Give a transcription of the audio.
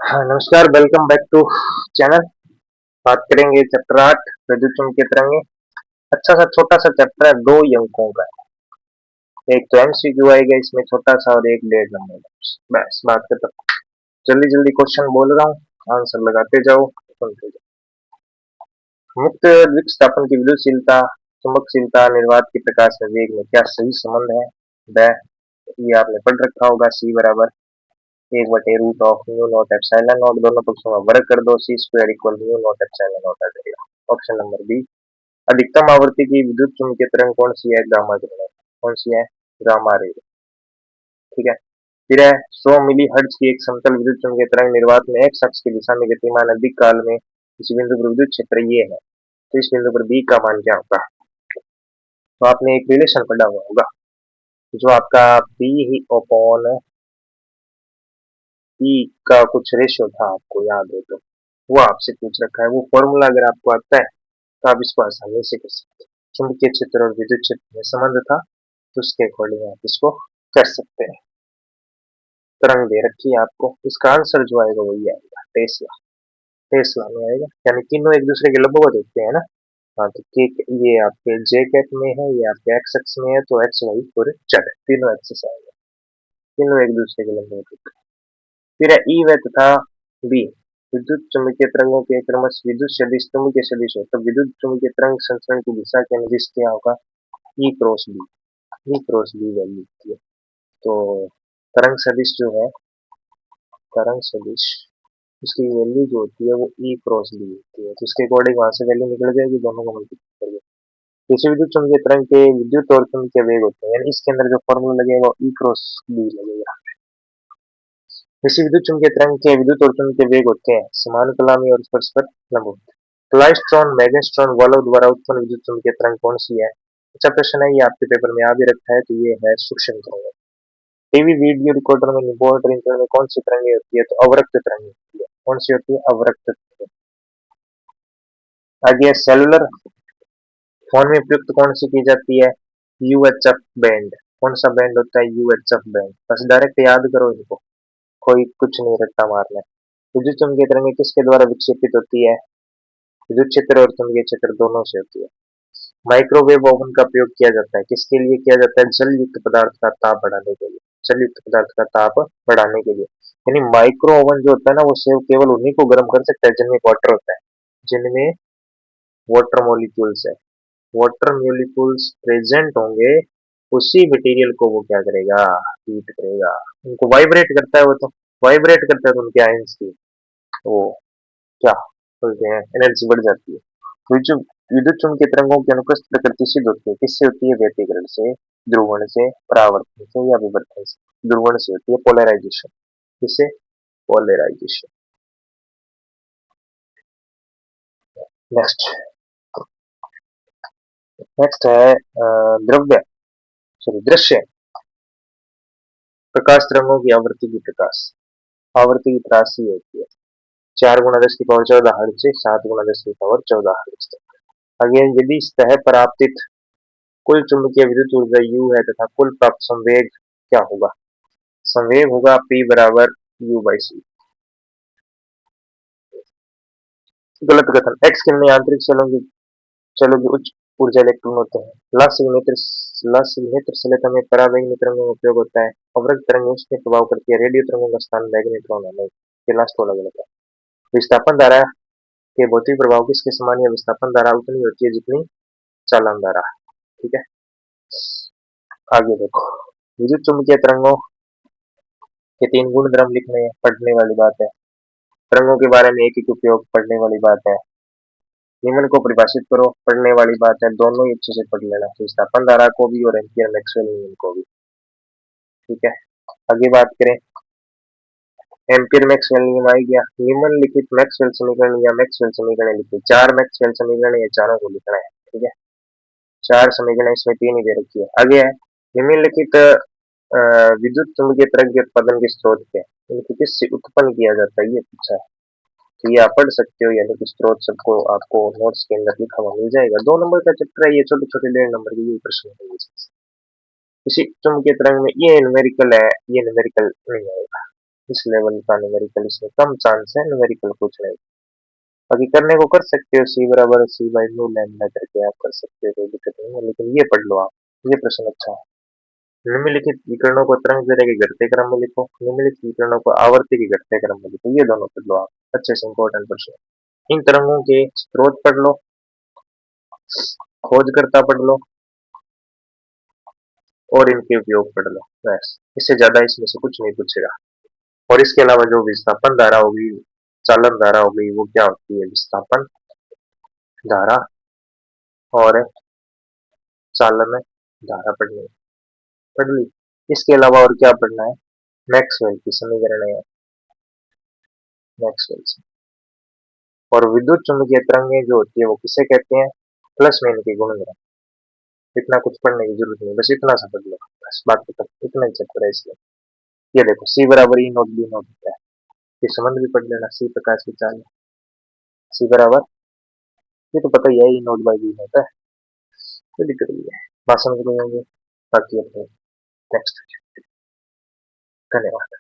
हाँ, नमस्कार, welcome back to channel. बात करेंगे चैप्टर 8 विद्युत चुम्बकीय तरंगे। अच्छा सा छोटा सा चैप्टर है, 2 ही अंकों का है। एक तो एमसीक्यू आएगा इसमें छोटा सा और एक 1.5 नंबर का। बस बात खत्म। जल्दी जल्दी क्वेश्चन बोल रहा हूँ, आंसर लगाते जाओ, सुनते जाओ। मुक्त विस्थापन की विद्युतशीलता, चुंबकशीलता, निर्वात की प्रकाश में वेग में क्या सही संबंध है? ये आपने पढ़ रखा होगा। सी बराबर 1/√ऑफ म्यू नॉट एप्सिलॉन नॉट, दोनों पक्षों का वर्ग कर दो, C square equal mu naught epsilon naught आ जाएगा। Option number B. अधिकतम आवृत्ति की विद्युत चुम्बकीय तरंग कौन सी है? गामा किरण। कौन सी है? Gamma ray. ठीक है। फिर है 100 मिली हर्ट्ज की एक समतल विद्युत चुम्बकीय तरंग निर्वात में एक्स अक्ष की दिशा में गतिमान अधिक काल में इस बिंदु पर विद्युत क्षेत्र ये है, तो इस बिंदु पर बी का मान क्या होगा? तो आपने एक रिलेशन पढ़ा हुआ होगा, जो आपका बी ही अपॉन ई का कुछ रेशियो था, आपको याद हो तो वो आपसे पूछ रखा है। वो फॉर्मूला अगर आपको आता है तो आप इसको आसानी से कर सकते हैं। चुंबकीय क्षेत्र और विद्युत क्षेत्र में संबंध था, तो उसके अकॉर्डिंग आप इसको कर सकते हैं। तरंग दे रखी है आपको, इसका आंसर जो आएगा वही आएगा, टेस्ला। टेस्ला में आएगा, यानी तीनों एक दूसरे के लंबवत होते हैं ना। हाँ, तो के ये आपके जे कैप में है, ये आपके एक्स एक्स में है, तो एक्स वाई और जेड तीनों एक्सिस आएगा। तीनों एक दूसरे के लंबवत होते हैं। फिर है ई व तथा बी। विद्युत चुम्बकीय तरंगों के क्रमश विद्युत सदिश चुम्बकीय सदिश हो, तब विद्युत चुम्बकीय तरंग संचरण की दिशा के अनुदिश क्या होगा? ई क्रॉस बी। ई क्रॉस बी वैल्यू होती है। तो तरंग सदिश जो है, तरंग सदिश, उसकी वैल्यू जो होती है वो ई क्रॉस बी होती है। तो इसके अकॉर्डिंग वहां से वैल्यू निकल जाएगी, दोनों को मल्टीप्लाई करिए। जैसे विद्युत चुम्बकीय तरंग के विद्युत और चुम्बकीय वेग होते हैं, यानी इसके अंदर जो फॉर्मूला लगेगा वो ई क्रॉस बी लगेगा। जैसे विद्युत चुम्बकीय तरंग के विद्युत और चुम्बकीय वेग होते हैं समान कलामी और परस्पर लंबवत। क्लाइस्ट्रॉन मैग्नेस्ट्रॉन वाल्व द्वारा उत्पन्न विद्युत चुम्बकीय तरंग कौन सी है? अच्छा प्रश्न है, ये आपके पेपर में आ भी रखा है, तो ये है सूक्ष्म तरंग। टीवी वीडियो रिकॉर्डर में मॉनिटरिंग में कौन सी तरंगे होती है? तो अवरक्त तरंग होती है। कौन सी होती है? अवरक्त तरंग। आगे सेलुलर फोन में प्रयुक्त कौन सी की जाती है? UHF band. कौन सा बैंड होता है? UHF band. बस डायरेक्ट याद करो इनको, कोई कुछ नहीं रट्टा मारना है। विद्युत चुम्बकीय तरंगे किसके द्वारा विक्षेपित होती है? विद्युत क्षेत्र और चुम्बकीय क्षेत्र दोनों से होती है। माइक्रोवेव ओवन का प्रयोग किया जाता है, किसके लिए किया जाता है? जल युक्त पदार्थ का ताप बढ़ाने के लिए। जल युक्त पदार्थ का ताप बढ़ाने के लिए। यानी माइक्रो ओवन जो होता है ना, वो सिर्फ केवल उन्हीं को गर्म कर सकता है जिनमें वाटर होता है, जिनमें वाटर मॉलिक्यूल्स है। वाटर मॉलिक्यूल्स प्रेजेंट होंगे, उसी मटेरियल को वो क्या करेगा? हीट करेगा। उनको वाइब्रेट करता है, वो तो वाइब्रेट करता है, तो उनके आयंस की वो क्या बोलते हैं, एनर्जी बढ़ जाती है। तो जो विद्युत चुम्बकीय तरंगों की अनुप्रस्थ प्रकृति सिद्ध होती है, किससे होती है? व्यतिकरण से, ध्रुवण से, परावर्तन से या विवर्तन से। ध्रुवण से होती है, पोलराइजेशन। किससे? पोलराइजेशन। नेक्स्ट नेक्स्ट है द्रव्य, सॉरी दृश्य प्रकाश तरंगों की आवृत्ति की प्रकाश, आवृत्ति की त्रासी होती है 4 × 10⁻14 हर्ट्ज से 7 × 10⁻14 हर्ट्ज तक। अगेन, यदि सतह पर आपतित कुल चुंबकीय विद्युत ऊर्जा U है तथा कुल प्राप्त संवेग क्या होगा? संवेग होगा P बराबर U/C। गलत कथन। एक्स किरणें आंतरिक चलों की उच्च ऊर्जा इलेक्ट्रॉन होते हैं। लासिग्नेत्र सलेता में पराबैंगनी तरंगों का उपयोग होता है। अवरक्त तरंगें उसमें प्रभाव करती है, रेडियो तरंगों का स्थान मैग्नेट्रॉन है। नहीं, ये लास्ट वाला गलत है। विस्थापन धारा के भौतिक प्रभाव किसके समान है? विस्थापन धारा उतनी होती है जितनी चालन धारा। ठीक है, आगे देखो। विद्युत चुम्बकीय तरंगों के 3 गुण धर्म लिखने पढ़ने वाली बात है। तरंगों के बारे में एक एक उपयोग पढ़ने वाली बात है। निम्न को परिभाषित करो पढ़ने वाली बात है। दोनों ही अच्छे से पढ़ लेना, विस्थापन धारा को भी और एम्पियर मैक्सवेल नियम को भी। ठीक है, आगे बात करें। एम्पियर मैक्सवेल नियम आ गया। निम्नलिखित मैक्सवेल समीकरण या मैक्सवेल समीकरण लिखिए। 4 मैक्सवेल समीकरण, ये चारों को लिखना है। ठीक है, 4 समीकरण, इसमें 3 ही दे रखी है। आगे है निम्नलिखित विद्युत चुम्बकीय तरंग के उत्पादन के स्रोत क्या है? इनको किससे उत्पन्न किया जाता है, ये पूछा है। तो ये आप पढ़ सकते हो, यानी कि स्रोत सबको आपको नोट्स के अंदर लिखा हुआ मिल जाएगा। 2 नंबर का चैप्टर है ये, छोटे छोटे 1.5 नंबर के ये प्रश्न होंगे। इसी चुम्बकीय तरंग में ये न्यूमेरिकल है, ये न्यूमेरिकल नहीं आएगा। इस लेवल का न्यूमेरिकल, इसमें कम चांस है न्यूमेरिकल पूछने। बाकी करने को कर सकते हो, सी बराबर सी बाई न्यू लैम्डा करके आप कर सकते हो, कोई दिक्कत नहीं है। लेकिन ये पढ़ लो आप, ये प्रश्न अच्छा है। निम्नलिखित विकर्णों को तरंग दैर्ध्य के घटते क्रम में लिखो, निम्नलिखित विकर्णों को आवर्ती के घटते क्रम में लिखो। ये दोनों पढ़ लो आप, अच्छे से इंपॉर्टेंट प्रश्न। इन तरंगों के स्रोत पढ़ लो, खोजकर्ता पढ़ लो और इनके उपयोग पढ़ लो, बस। इससे ज्यादा इसमें से कुछ नहीं पूछेगा। और इसके अलावा जो विस्थापन धारा होगी, चालन धारा होगी, वो क्या होती है, विस्थापन धारा और चालन धारा पढ़नी, पढ़ ली। इसके अलावा और क्या पढ़ना है, मैक्सवेल की समीकरण है, मैक्सवेल से। और विद्युत चुंबकीय तरंगें जो होती है वो किसे कहते हैं, प्लस में इनके गुणधर्म। इतना कुछ पढ़ने की जरूरत नहीं, बस इतना सा पढ़ लो, बस बात खत्म। इतना ही चैप्टर है इसलिए। ये देखो सी बराबर ई नोट बी नोट होता है, ये संबंध भी पढ़ लेना, सी प्रकाश की चाल, सी बराबर, ये तो पता ही है, ई नोट बाई बी होता है, कोई दिक्कत नहीं है। भाषण में होंगे बाकी अपने नेक्स्ट। धन्यवाद।